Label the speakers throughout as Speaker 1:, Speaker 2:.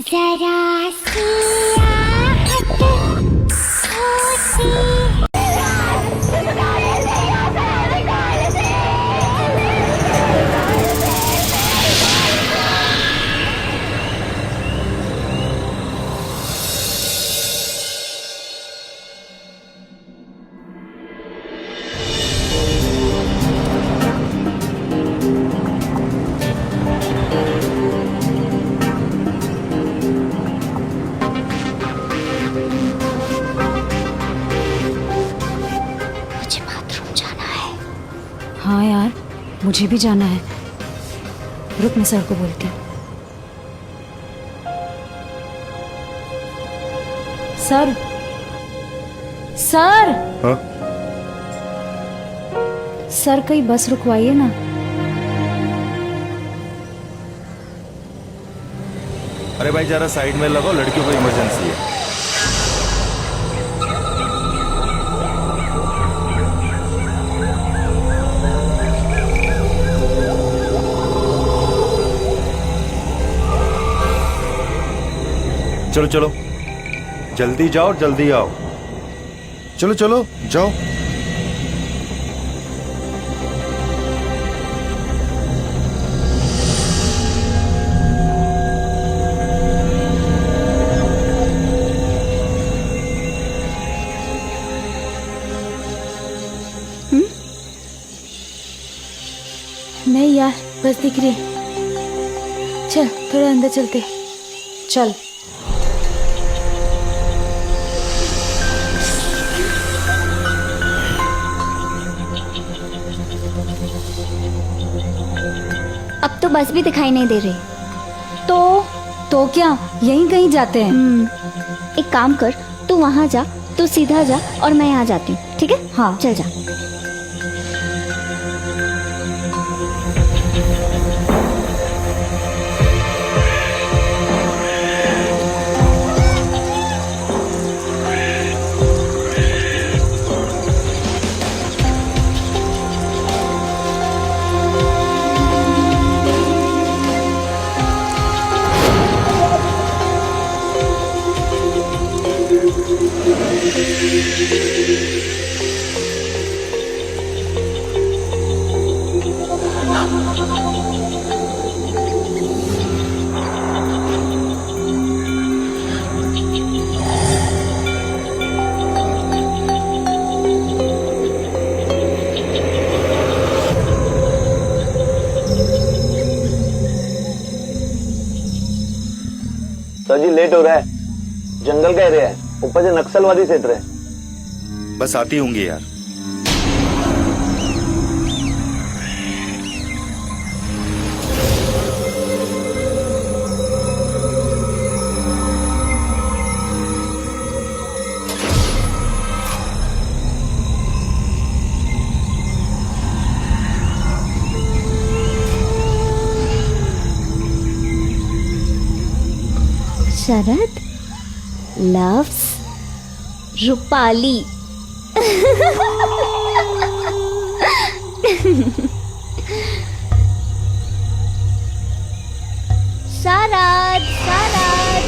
Speaker 1: जरा सी आहट होती
Speaker 2: हाँ यार, मुझे भी जाना है। रुक, मैं सर को बोलती हूँ। Sir, sir.
Speaker 3: हाँ?
Speaker 2: सर, कहीं बस रुकवाइए ना।
Speaker 3: अरे भाई जरा साइड में लगो, लड़कियों को इमरजेंसी है। चलो चलो, जल्दी जाओ, जल्दी आओ। चलो चलो जाओ।
Speaker 2: नहीं यार, बस दिख रही। चल थोड़ा अंदर चलते। चल।
Speaker 1: अब तो बस भी दिखाई नहीं दे रही।
Speaker 2: तो क्या, यहीं कहीं जाते हैं।
Speaker 1: एक काम कर, तू वहां जा, तू सीधा जा और मैं यहाँ जाती हूँ, ठीक है?
Speaker 2: हाँ
Speaker 1: चल जा।
Speaker 4: सर जी लेट हो रहा है, जंगल का एरिया है, ऊपर से नक्सलवादी सेट रहे।
Speaker 3: बस आती होंगी यार।
Speaker 1: शरद लव्स रूपाली। शरद शरद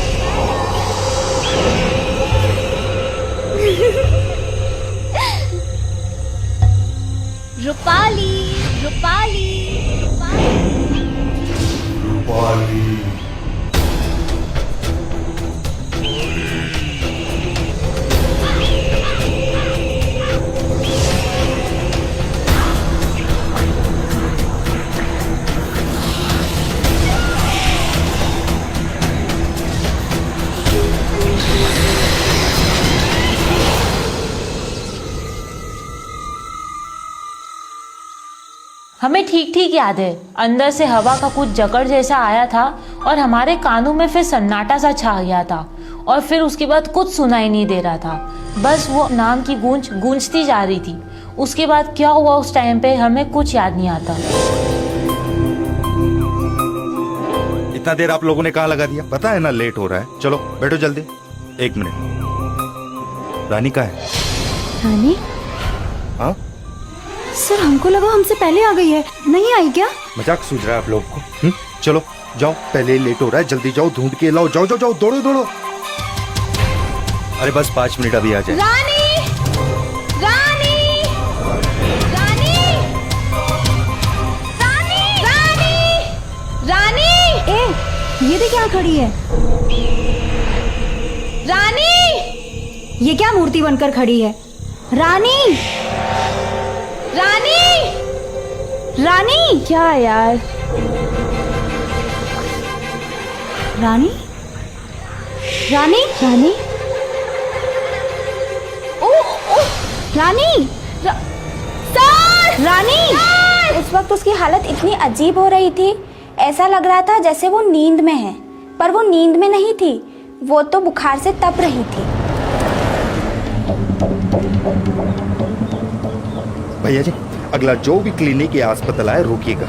Speaker 1: रूपाली रूपाली रूपाली।
Speaker 5: हमें ठीक ठीक याद है, अंदर से हवा का कुछ जकड़ जैसा आया था और हमारे कानों में फिर सन्नाटा सा छा गया था और फिर उसके बाद कुछ सुनाई नहीं दे रहा था। बस वो नाम की गूंज गूंजती जा रही थी। उसके बाद क्या हुआ उस टाइम पे हमें कुछ याद नहीं आता।
Speaker 3: इतना देर आप लोगों ने कहाँ लगा दिया? पता है ना लेट हो रहा है। चलो बैठो जल्दी। 1 मिनट। रानी कहाँ है?
Speaker 2: रानी?
Speaker 3: हाँ
Speaker 2: सर, हमको लगा हमसे पहले आ गई है। नहीं आई क्या?
Speaker 3: मजाक सूझ रहा है आप लोग को? चलो जाओ, पहले लेट हो रहा है, जल्दी जाओ, ढूंढ के लाओ, जाओ जाओ जाओ, दौड़ो दौड़ो। अरे बस 5 मिनट, अभी आ जाए।
Speaker 2: रानी, रानी, रानी, रानी, रानी, रानी,
Speaker 1: ए, ये देख क्या खड़ी है।
Speaker 2: रानी,
Speaker 1: ये क्या मूर्ति बनकर खड़ी है। रानी,
Speaker 2: रानी,
Speaker 1: रानी,
Speaker 2: क्या यार?
Speaker 1: रानी, रानी,
Speaker 2: रानी,
Speaker 1: रानी,
Speaker 2: सर!
Speaker 1: रानी।
Speaker 6: उस वक्त उसकी हालत इतनी अजीब हो रही थी, ऐसा लग रहा था जैसे वो नींद में है, पर वो नींद में नहीं थी, वो तो बुखार से तप रही थी।
Speaker 3: भैया जी, अगला जो भी क्लिनिक या अस्पताल है रोकिएगा।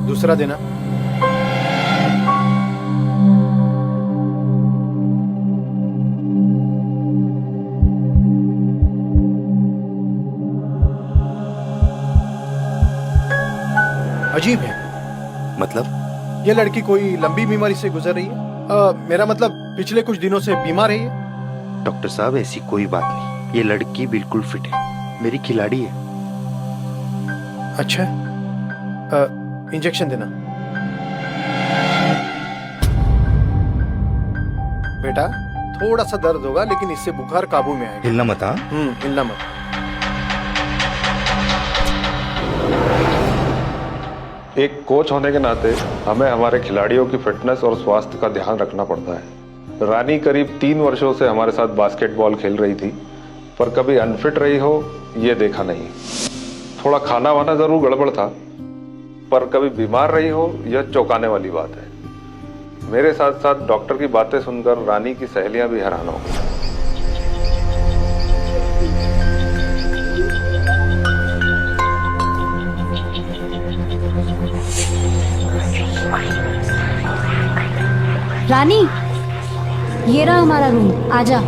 Speaker 7: दूसरा देना। अजीब है।
Speaker 3: मतलब?
Speaker 7: ये लड़की कोई लंबी बीमारी से गुजर रही है। मेरा मतलब पिछले कुछ दिनों से बीमार है ये।
Speaker 3: डॉक्टर साहब, ऐसी कोई बात नहीं, ये लड़की बिल्कुल फिट है, मेरी खिलाड़ी है।
Speaker 7: अच्छा, इंजेक्शन देना। बेटा, थोड़ा सा दर्द होगा, लेकिन इससे बुखार काबू में आएगा।
Speaker 3: हिलना मत। हाँ,
Speaker 7: हिलना मत।
Speaker 8: एक कोच होने के नाते हमें हमारे खिलाड़ियों की फिटनेस और स्वास्थ्य का ध्यान रखना पड़ता है। रानी करीब 3 वर्षों से हमारे साथ बास्केटबॉल खेल रही थी, पर कभी अनफिट रही हो ये देखा नहीं। थोड़ा खाना वाना जरूर गड़बड़ था, पर कभी बीमार रही हो यह चौंकाने वाली बात है। मेरे साथ साथ डॉक्टर की बातें सुनकर रानी की सहेलियां भी हैरान हो गई।
Speaker 1: रानी, ये रहा हमारा रूम, आजा।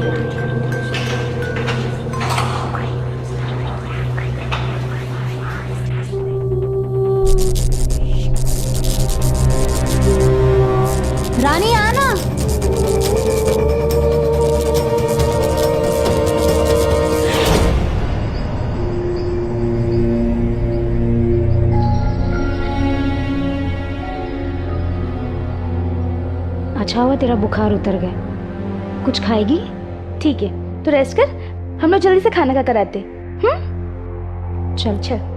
Speaker 1: रानी, आना। अच्छा हुआ तेरा बुखार उतर गया। कुछ खाएगी?
Speaker 6: ठीक है, तो रेस्ट कर, हम लोग जल्दी से खाना खा कर आते।
Speaker 1: चल
Speaker 6: चल।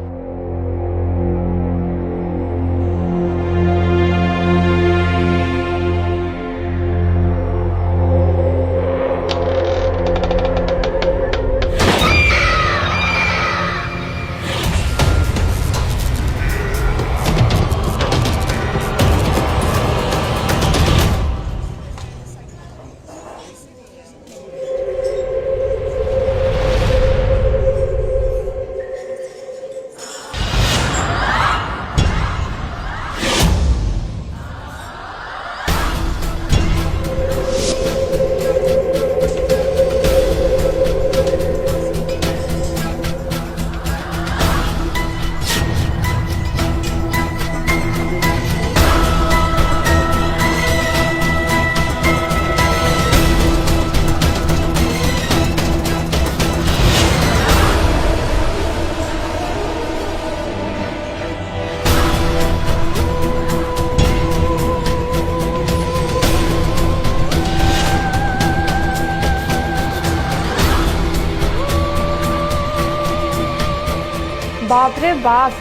Speaker 9: बाप रे बाप,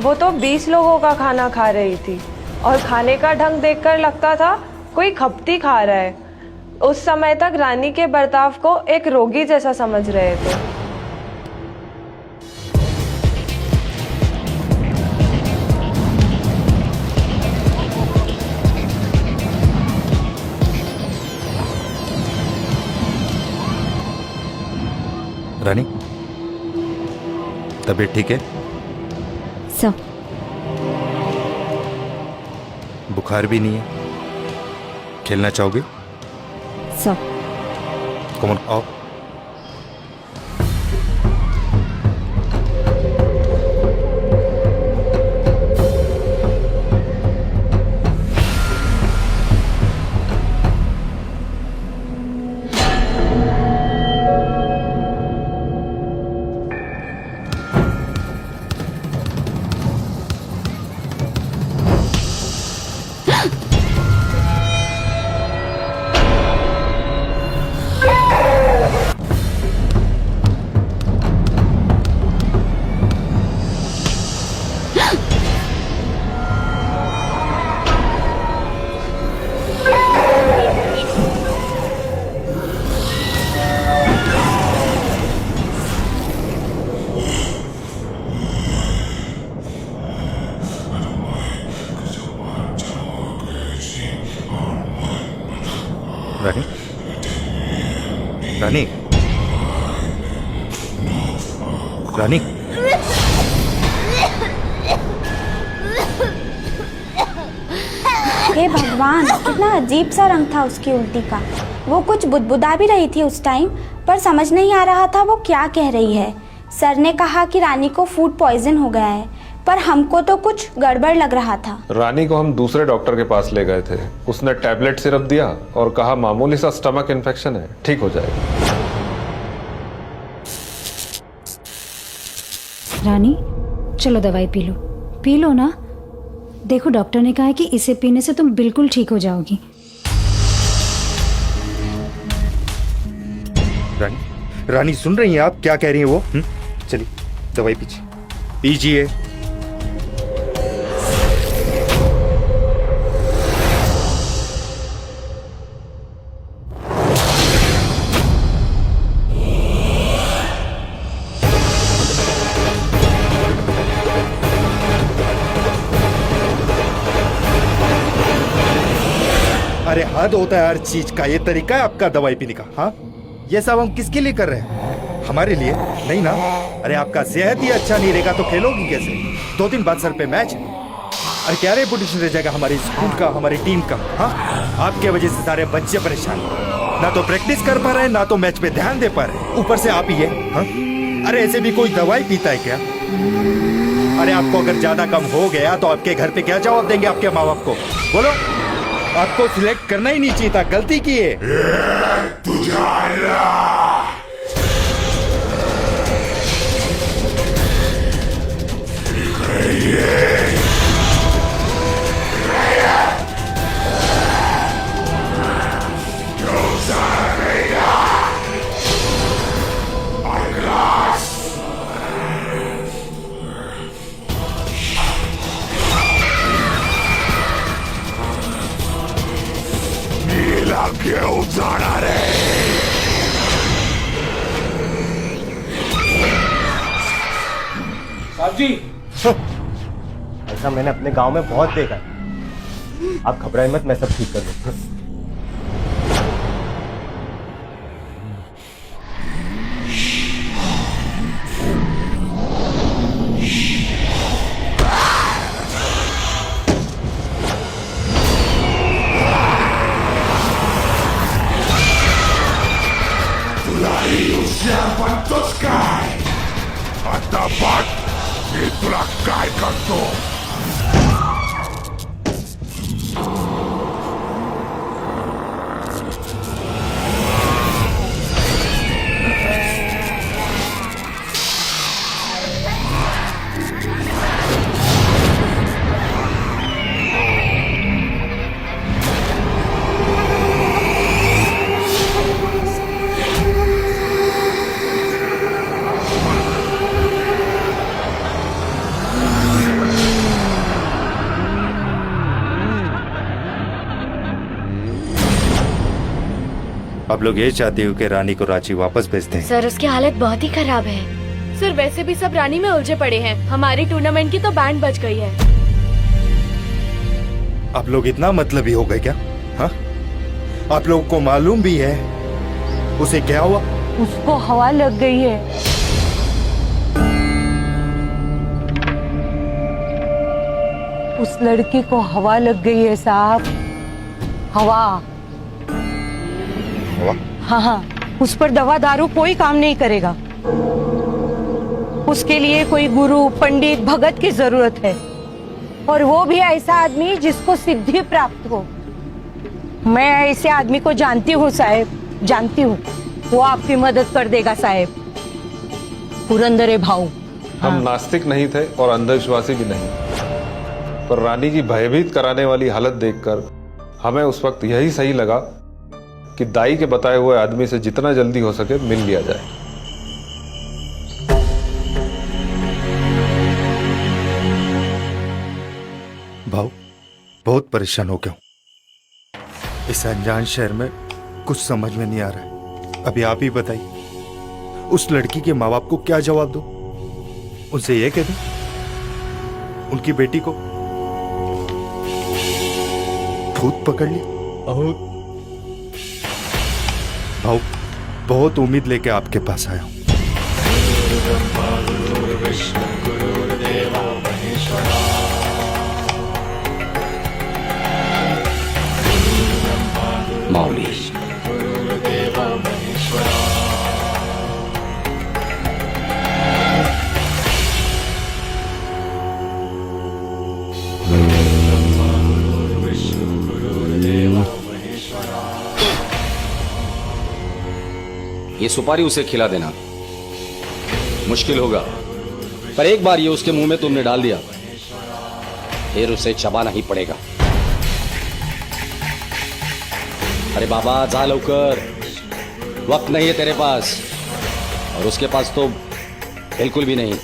Speaker 9: वो तो 20 लोगों का खाना खा रही थी और खाने का ढंग देखकर लगता था कोई खपती खा रहा है। उस समय तक रानी के बर्ताव को एक रोगी जैसा समझ रहे थे।
Speaker 3: रानी, तबीयत ठीक है?
Speaker 1: सर।
Speaker 3: बुखार भी नहीं है, खेलना चाहोगे?
Speaker 1: सर।
Speaker 3: कम ऑन, आओ। रानी, रानी, रानी,
Speaker 6: हे भगवान, कितना अजीब सा रंग था उसकी उल्टी का। वो कुछ बुदबुदा भी रही थी उस टाइम, पर समझ नहीं आ रहा था वो क्या कह रही है। सर ने कहा कि रानी को फूड पॉइजन हो गया है, पर हमको तो कुछ गड़बड़ लग रहा था।
Speaker 8: रानी को हम दूसरे डॉक्टर के पास ले गए थे। उसने टैबलेट सिरप दिया और कहा मामूली सा स्टमक इन्फेक्शन है, ठीक हो जाएगा।
Speaker 2: रानी, चलो दवाई पी लो ना। देखो डॉक्टर ने कहा है कि इसे पीने से तुम बिल्कुल ठीक हो जाओगी।
Speaker 3: रानी, रानी सुन रही हैं आप क्या कह रही हैं वो? चलिए दवाई पीजिए। अरे हद होता है हर चीज का। ये तरीका है आपका दवाई पीने का? हाँ, ये सब हम किसके लिए कर रहे हैं? हमारे लिए नहीं ना। अरे आपका सेहत ही अच्छा नहीं रहेगा तो खेलोगी कैसे? 2 दिन बाद सर पे मैच है। अरे क्या रेपुटेशन रह जाएगा हमारे स्कूल का, हमारी टीम का? हाँ, आपके वजह से सारे बच्चे परेशान, ना तो प्रैक्टिस कर पा रहे, ना तो मैच पे ध्यान दे पा रहे, ऊपर से आप ही है। हाँ? अरे ऐसे भी कोई दवाई पीता है क्या? अरे आपको अगर ज्यादा कम हो गया तो आपके घर पे क्या जवाब देंगे आपके माँ बाप को? बोलो। आपको सिलेक्ट करना ही नहीं चाहिए था, गलती की है।
Speaker 7: साहब जी, ऐसा मैंने अपने गांव में बहुत देखा है। आप घबराए मत, मैं सब ठीक कर दूंगा। आप लोग ये चाहते हो कि रानी को रांची वापस भेज दें?
Speaker 10: सर उसकी हालत बहुत ही खराब है। सर वैसे भी सब रानी में उलझे पड़े हैं। हमारी टूर्नामेंट की तो बैंड बज गई है।
Speaker 3: आप लोग इतना मतलबी हो गए क्या? हाँ, आप लोगों को मालूम भी है उसे क्या हुआ?
Speaker 5: उसको हवा लग गई है।
Speaker 11: उस लड़की को हवा लग गई है साहब, हवा। हाँ हाँ, उस पर दवा दारू कोई काम नहीं करेगा। उसके लिए कोई गुरु, पंडित, भगत की जरूरत है, और वो भी ऐसा आदमी जिसको सिद्धि प्राप्त हो। मैं ऐसे आदमी को जानती हूँ साहेब, जानती हूँ। वो आपकी मदद कर देगा साहेब। पुरंदरे भाऊ।
Speaker 8: हम नास्तिक नहीं थे और अंधविश्वासी भी नहीं, पर रानी की भयभीत कराने वाली हालत देखकर हमें उस वक्त यही सही लगा कि दाई के बताए हुए आदमी से जितना जल्दी हो सके मिल लिया जाए।
Speaker 3: भाऊ, बहुत परेशान हो गया हूं। इस अनजान शहर में कुछ समझ में नहीं आ रहा है। अभी आप ही बताइए, उस लड़की के माँ बाप को क्या जवाब दो? उनसे ये कह दो उनकी बेटी को भूत पकड़ लिया। भाऊ, बहुत उम्मीद लेके आपके पास आया हूं।
Speaker 12: माऊली, ये सुपारी उसे खिला देना मुश्किल होगा, पर एक बार ये उसके मुंह में तुमने डाल दिया फिर उसे चबाना ही पड़ेगा। अरे बाबा जा लवकर, वक्त नहीं है तेरे पास, और उसके पास तो बिल्कुल भी नहीं।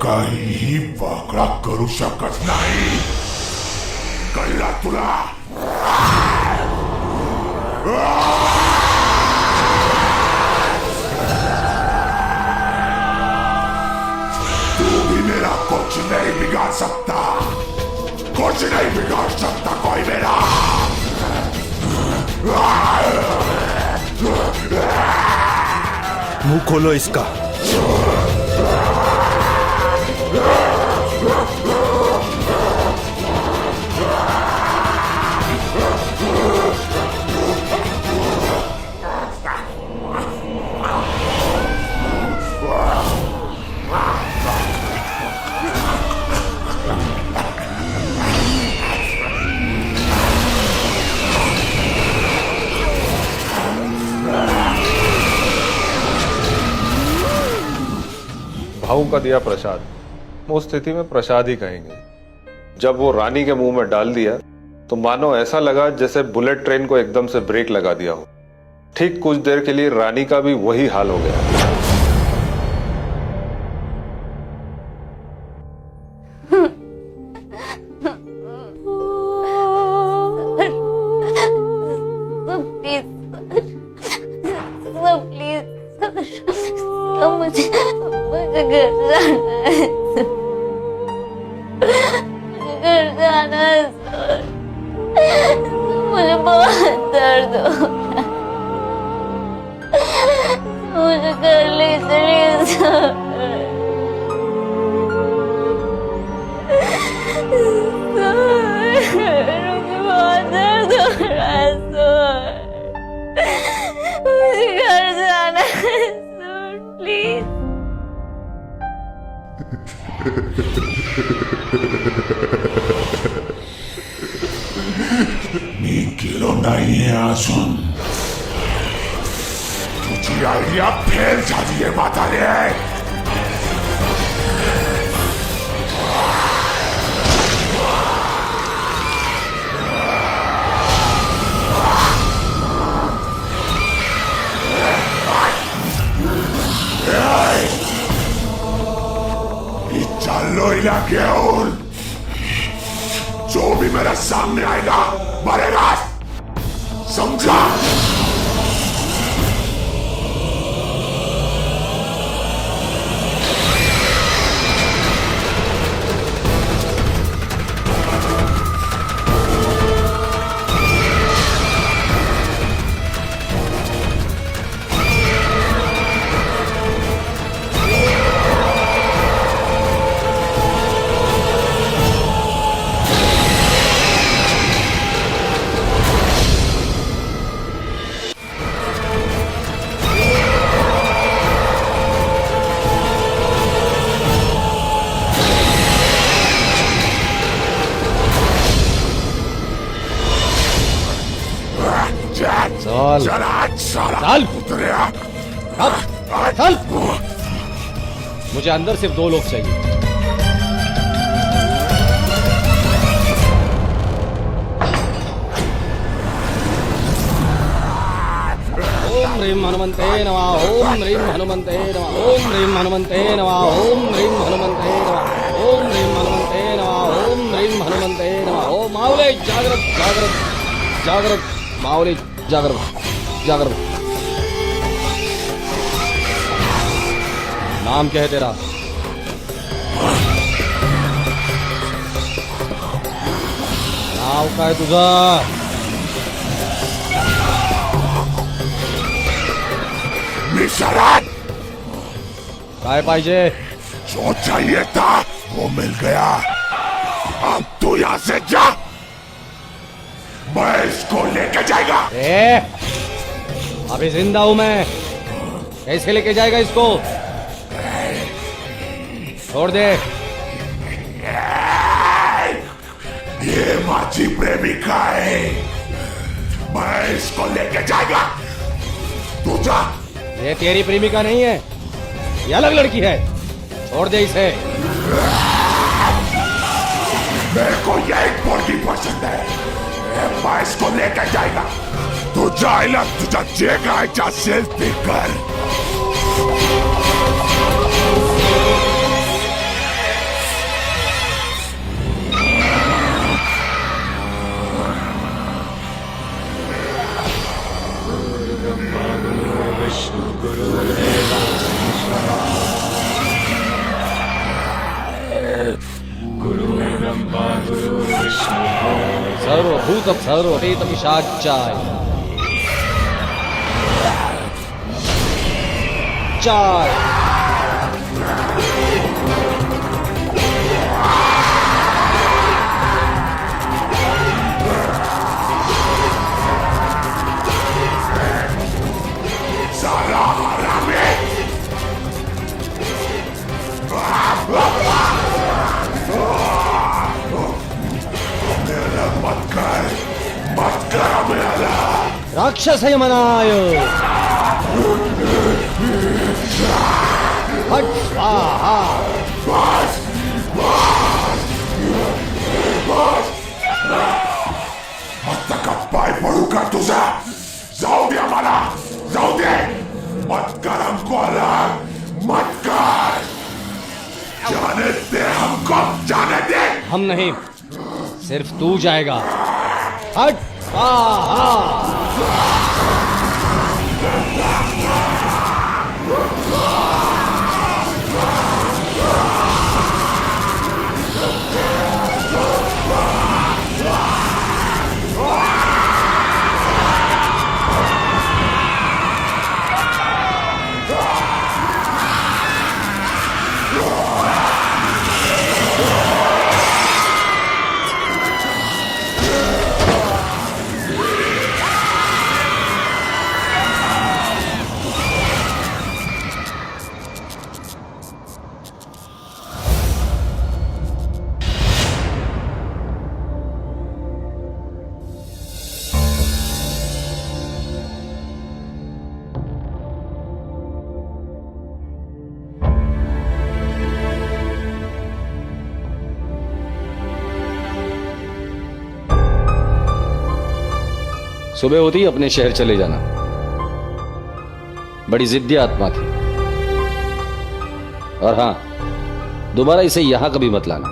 Speaker 13: काही वाकडा करू शकत नाही, कळला तुला? तू भी मेरा कुछ नहीं बिगाड़ सकता, कुछ नहीं बिगाड़ सकता कोई मेरा।
Speaker 3: मुंह खोलो इसका।
Speaker 8: भाऊ का दिया प्रसाद, उस स्थिति में प्रसाद ही कहेंगे। जब वो रानी के मुंह में डाल दिया तो मानो ऐसा लगा जैसे बुलेट ट्रेन को एकदम से ब्रेक लगा दिया हो। ठीक कुछ देर के लिए रानी का भी वही हाल हो गया।
Speaker 1: मुझे बहुत दर्द हो रहा है, मुझे घर ले चलिए सर। मुझे बहुत दर्द हो रहा है सर, मुझे घर जाना है सर, प्लीज।
Speaker 13: मी गेलो नाहीये अजून. तुझी आयडिया फेल झालीये म्हातारे. मी चाललोय ना घेऊन. जो भी मेरे सामने आएगा मरेगा, समझा?
Speaker 12: चल
Speaker 13: चल आज साला
Speaker 12: चल
Speaker 13: उतरे
Speaker 12: चल। मुझे अंदर सिर्फ 2 लोग चाहिए। ओम ह्रीं हनुमंते नमः। ओम ह्रीं हनुमंते नमः। ओम ह्रीं हनुमंते नमः। ओम ह्रीं हनुमंते नमः। ओम ह्रीं हनुमंते नमः। ओम ह्रीं हनुमंते नमः। ओम माऊली जागृत जागृत जागृत। माऊली जागृत जागृत। नाम क्या है तेरा? नाव काय तुझा?
Speaker 13: मिशरत
Speaker 12: काय पाहिजे?
Speaker 13: जो चाहिए था वो मिल गया। अब तू यहाँ से जा, मैं इसको लेके जाएगा।
Speaker 12: अभी जिंदा हूं मैं, कैसे लेके जाएगा इसको? छोड़ दे।
Speaker 13: ये माझी प्रेमिका है, मैं इसको लेके जाएगा। तू जा।
Speaker 12: ये तेरी प्रेमिका नहीं है, ये अलग लड़की है। छोड़ दे इसे।
Speaker 13: मेरे को यही बॉडी पसंद है, मैं इसको लेके जाएगा। तू जायला तुझा जे गायचा सेल्फी कर।
Speaker 12: सर्वभूत सर्वपेत पिशाचाय चाय।
Speaker 13: साला हरामी। मेरा मत कर मेरा।
Speaker 12: राक्षस है मनाय। हट स्वाहा।
Speaker 13: बस आता का पाय पडू का तुझा? जाऊ दे मला, जाऊ दे। मत कर हमको अलग, मत कर। जाने दे हमको, जाने दे।
Speaker 12: हम नहीं, सिर्फ तू जाएगा। हट स्वाहा। सुबह होती ही अपने शहर चले जाना। बड़ी जिद्दी आत्मा थी। और हां, दोबारा इसे यहां कभी मत लाना।